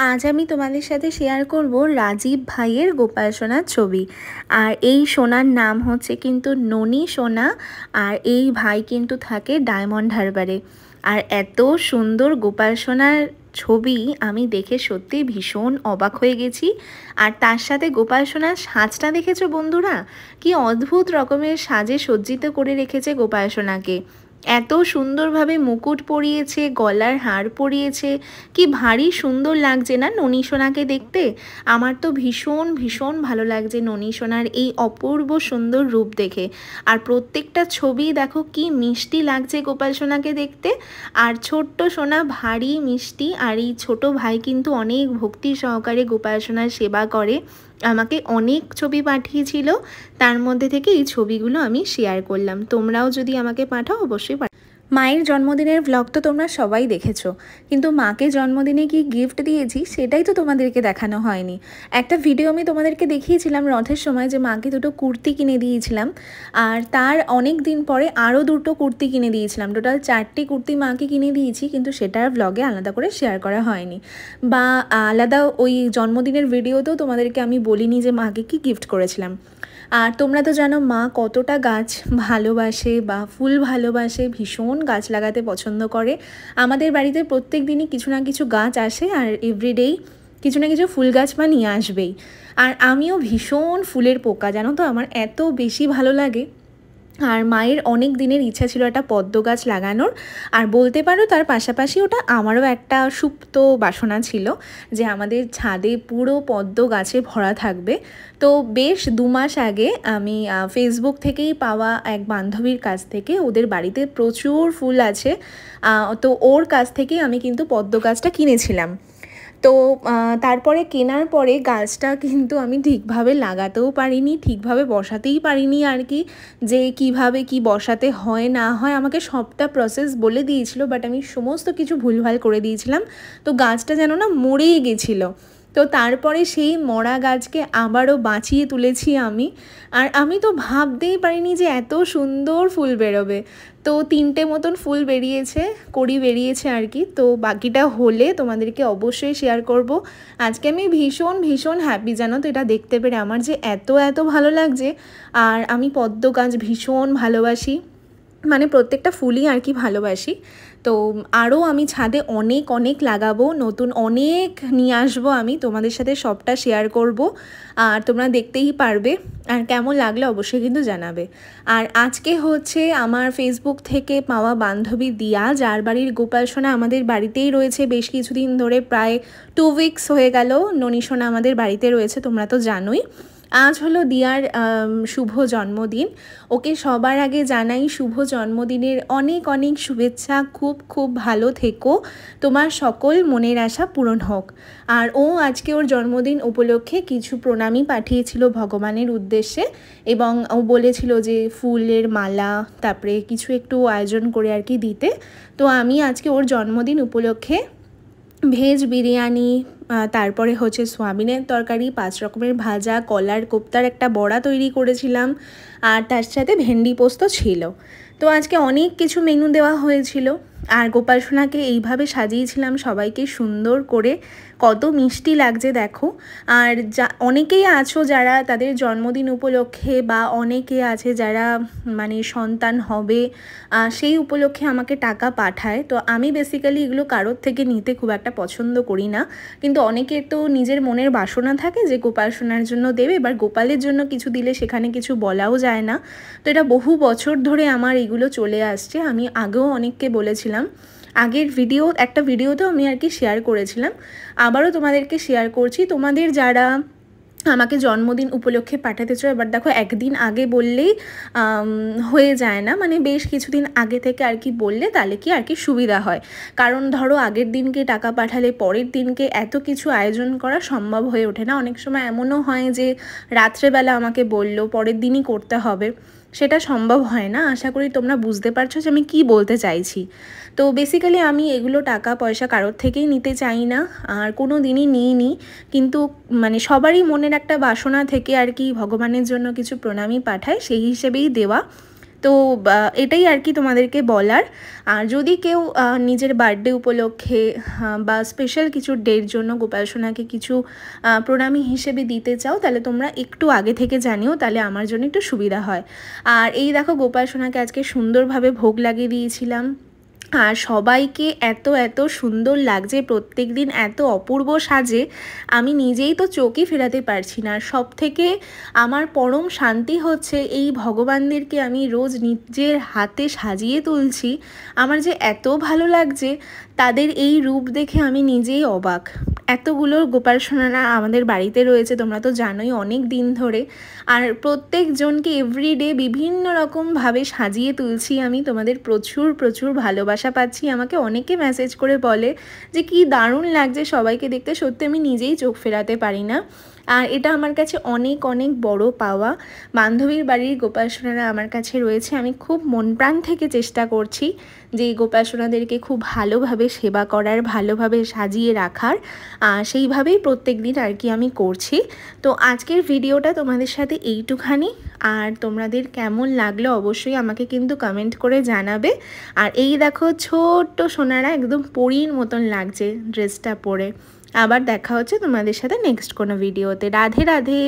আজ আমি তোমাদের সাথে শেয়ার করব রাজীব ভাইয়ের গোপাল সোনার ছবি। আর এই সোনার নাম হচ্ছে কিন্তু ননী সোনা। আর এই ভাই কিন্তু থাকে ডায়মন্ড হারবারে। আর এত সুন্দর গোপাল সোনার ছবি আমি দেখে সত্যি ভীষণ অবাক হয়ে গেছি। আর তার সাথে গোপাল সোনার সাজটা দেখেছো বন্ধুরা? কি অদ্ভুত রকমের সাজে সজ্জিত করে রেখেছে গোপাল সোনাকে। এত সুন্দরভাবে মুকুট পরিয়েছে, গলার হার পরিয়েছে, কি ভারী সুন্দর লাগছে না ননী সোনাকে দেখতে। আমার তো ভীষণ ভীষণ ভালো লাগছে ননী সোনার এই অপূর্ব সুন্দর রূপ দেখে। আর প্রত্যেকটা ছবি দেখো কি মিষ্টি লাগছে গোপাল সোনাকে দেখতে। আর ছোট্ট সোনা ভারী মিষ্টি। আর এই ছোট ভাই কিন্তু অনেক ভক্তি সহকারে গোপাল সোনার সেবা করে, আমাকে অনেক ছবি পাঠিয়েছিল। তার মধ্যে থেকে এই ছবিগুলো আমি শেয়ার করলাম। তোমরাও যদি আমাকে পাঠাও অবশ্যই মায়ের জন্মদিনের ভ্লগ তো তোমরা সবাই দেখেছো, কিন্তু মাকে জন্মদিনে কি গিফট দিয়েছি সেটাই তো তোমাদেরকে দেখানো হয়নি। একটা ভিডিও আমি তোমাদেরকে দেখিয়েছিলাম রথের সময় যে মাকে দুটো কুর্তি কিনে দিয়েছিলাম। আর তার অনেক দিন পরে আরও দুটো কুর্তি কিনে দিয়েছিলাম, টোটাল 4টি কুর্তি মাকে কিনে দিয়েছি, কিন্তু সেটার ভ্লগে আলাদা করে শেয়ার করা হয়নি। বা আলাদা ওই জন্মদিনের ভিডিওতেও তোমাদেরকে আমি বলিনি যে মাকে কি গিফট করেছিলাম। আর তোমরা তো জানো মা কতটা গাছ ভালোবাসে বা ফুল ভালোবাসে, ভীষণ গাছ লাগাতে পছন্দ করে। আমাদের বাড়িতে প্রত্যেক দিনই কিছু না কিছু গাছ আসে, আর এভরিডেই কিছু না কিছু ফুল গাছ মা নিয়ে আসবেই। আর আমিও ভীষণ ফুলের পোকা, জানো তো, আমার এত বেশি ভালো লাগে। আর মায়ের অনেক দিনের ইচ্ছা ছিল একটা পদ্ম গাছ লাগানোর। আর বলতে পারো তার পাশাপাশি ওটা আমারও একটা সুপ্ত বাসনা ছিল যে আমাদের ছাদে পুরো পদ্ম গাছে ভরা থাকবে। তো বেশ 2 মাস আগে আমি ফেসবুক থেকেই পাওয়া এক বান্ধবীর কাছ থেকে, ওদের বাড়িতে প্রচুর ফুল আছে, তো ওর কাছ থেকেই আমি কিন্তু পদ্ম গাছটা কিনেছিলাম। তো তারপরে কেনার পরে গাছটা কিন্তু আমি ঠিকভাবে লাগাতেও পারিনি, ঠিকভাবে বসাতেই পারিনি আর কি, যে কিভাবে কি বসাতে হয় না হয়। আমাকে সবটা প্রসেস বলে দিয়েছিল, বাট আমি সমস্ত কিছু ভুলভাল করে দিয়েছিলাম। তো গাছটা যেন না মরেই গেছিলো। তো তারপরে সেই মরা গাছকে আবারও বাঁচিয়ে তুলেছি আমি। আর আমি তো ভাবতেই পারিনি যে এত সুন্দর ফুল বেরোবে। তো 3টে মতন ফুল বেরিয়েছে, কড়ি বেরিয়েছে আর কি। তো বাকিটা হলে তোমাদেরকে অবশ্যই শেয়ার করব। আজকে আমি ভীষণ ভীষণ হ্যাপি, জানো তো, এটা দেখতে পেরে আমার যে এত এত ভালো লাগছে। আর আমি পদ্ম গাছ ভীষণ ভালোবাসি, মানে প্রত্যেকটা ফুলই আর কি ভালোবাসি। তো আরও আমি ছাদে অনেক অনেক লাগাবো, নতুন অনেক নিয়ে আসবো, আমি তোমাদের সাথে সবটা শেয়ার করব। আর তোমরা দেখতেই পারবে। আর কেমন লাগলে অবশ্যই কিন্তু জানাবে। আর আজকে হচ্ছে আমার ফেসবুক থেকে পাওয়া বান্ধবী দিয়া, যার বাড়ির গোপাল সোনা আমাদের বাড়িতেই রয়েছে বেশ কিছুদিন ধরে, প্রায় 2 উইকস হয়ে গেল ননী সোনা আমাদের বাড়িতে রয়েছে, তোমরা তো জানোই। আজ হলো দিয়ার শুভ জন্মদিন। ওকে সবার আগে জানাই শুভ জন্মদিনের অনেক অনেক শুভেচ্ছা। খুব খুব ভালো থেকো, তোমার সকল মনের আশা পূরণ হোক। আর ও আজকে ওর জন্মদিন উপলক্ষে কিছু প্রণামী পাঠিয়েছিল ভগবানের উদ্দেশ্যে, এবং ও বলেছিল যে ফুলের মালা, তারপরে কিছু একটু আয়োজন করে আর কি দিতে। তো আমি আজকে ওর জন্মদিন উপলক্ষে ভেজ বিরিয়ানি, তারপরে হচ্ছে সোয়াবিনের তরকারি, 5 রকমের ভাজা, কলার কোপ্তার একটা বড়া তৈরি করেছিলাম, আর তার সাথে ভেন্ডি পোস্ত ছিল। তো আজকে অনেক কিছু মেনু দেওয়া হয়েছিল। আর গোপাল সোনাকে এইভাবে সাজিয়েছিলাম সবাইকে সুন্দর করে, কত মিষ্টি লাগছে দেখো। আর অনেকেই আছো যারা তাদের জন্মদিন উপলক্ষে, বা অনেকে আছে যারা মানে সন্তান হবে সেই উপলক্ষে আমাকে টাকা পাঠায়। তো আমি বেসিক্যালি এগুলো কারোর থেকে নিতে খুব একটা পছন্দ করি না, কিন্তু অনেকের তো নিজের মনের বাসনা থাকে যে গোপাল সোনার জন্য দেবে, এবার গোপালের জন্য কিছু দিলে সেখানে কিছু বলাও যায় না। তো এটা বহু বছর ধরে আমার এগুলো চলে আসছে। আমি আগেও অনেককে বলেছিলাম, আগের একটা ভিডিওতেও আমি আর কি শেয়ার করেছিলাম, আবারও তোমাদেরকে শেয়ার করছি। তোমাদের যারা আমাকে জন্মদিন উপলক্ষে পাঠাতে চাও, এবার দেখো একদিন আগে বললেই হয়ে যায় না, মানে বেশ কিছুদিন আগে থেকে আর কি বললে তাহলে কি আর কি সুবিধা হয়। কারণ ধরো আগের দিনকে টাকা পাঠালে পরের দিনকে এত কিছু আয়োজন করা সম্ভব হয়ে ওঠে না। অনেক সময় এমনও হয় যে রাত্রেবেলা আমাকে বললো পরের দিনই করতে হবে, সেটা সম্ভব হয় না। আশা করি তোমরা বুঝতে পারছো যে আমি কি বলতে চাইছি। তো বেসিক্যালি আমি এগুলো টাকা পয়সা কারোর থেকেই নিতে চাই না, আর কোনো দিনই নিইনি। কিন্তু মানে সবারই মনের একটা বাসনা থেকে আর কি ভগবানের জন্য কিছু প্রণামী পাঠায়, সেই হিসেবেই দেওয়া। তো এটাই আর কি তোমাদেরকে বলার। আর যদি কেউ নিজের বার্থডে উপলক্ষে বা স্পেশাল কিছু ডের জন্য গোপাল সোনাকে কিছু প্রণামী হিসেবে দিতে চাও, তাহলে তোমরা একটু আগে থেকে জানিও, তাহলে আমার জন্য একটু সুবিধা হয়। আর এই দেখো গোপাল সোনাকে আজকে সুন্দরভাবে ভোগ লাগিয়ে দিয়েছিলাম। আর সবাইকে এত এত সুন্দর লাগছে, প্রত্যেক দিন এত অপূর্ব সাজে, আমি নিজেই তো চোখই ফেরাতে পারছি না। সব থেকে আমার পরম শান্তি হচ্ছে এই ভগবানদেরকে আমি রোজ নিজের হাতে সাজিয়ে তুলছি, আমার যে এত ভালো লাগছে, তাদের এই রূপ দেখে আমি নিজেই অবাক। এতগুলো গোপাল সোনারা আমাদের বাড়িতে রয়েছে, তোমরা তো জানোই অনেক দিন ধরে। আর প্রত্যেকজনকে এভরিডে বিভিন্ন রকমভাবে সাজিয়ে তুলছি আমি। তোমাদের প্রচুর প্রচুর ভালোবাসা পাচ্ছি। আমাকে অনেকে মেসেজ করে বলে যে কি দারুণ লাগছে সবাইকে দেখতে, সত্যি আমি নিজেই চোখ ফেরাতে পারি না। আর এটা আমার কাছে অনেক অনেক বড় পাওয়া। বান্ধবীর বাড়ির গোপাল সোনারা আমার কাছে রয়েছে, আমি খুব মন প্রাণ থেকে চেষ্টা করছি যে এই গোপাল সোনাদেরকে খুব ভালোভাবে সেবা করার, ভালোভাবে সাজিয়ে রাখার, সেইভাবেই প্রত্যেক দিন আর কি আমি করছি। তো আজকের ভিডিওটা তোমাদের সাথে এইটুখানি। আর তোমাদের কেমন লাগলো অবশ্যই আমাকে কিন্তু কমেন্ট করে জানাবে। আর এই দেখো ছোট্ট সোনারা একদম পরীর মতন লাগছে ড্রেসটা পরে। আবার দেখা হচ্ছে তোমাদের সাথে নেক্সট কোনো ভিডিওতে। রাধে রাধে।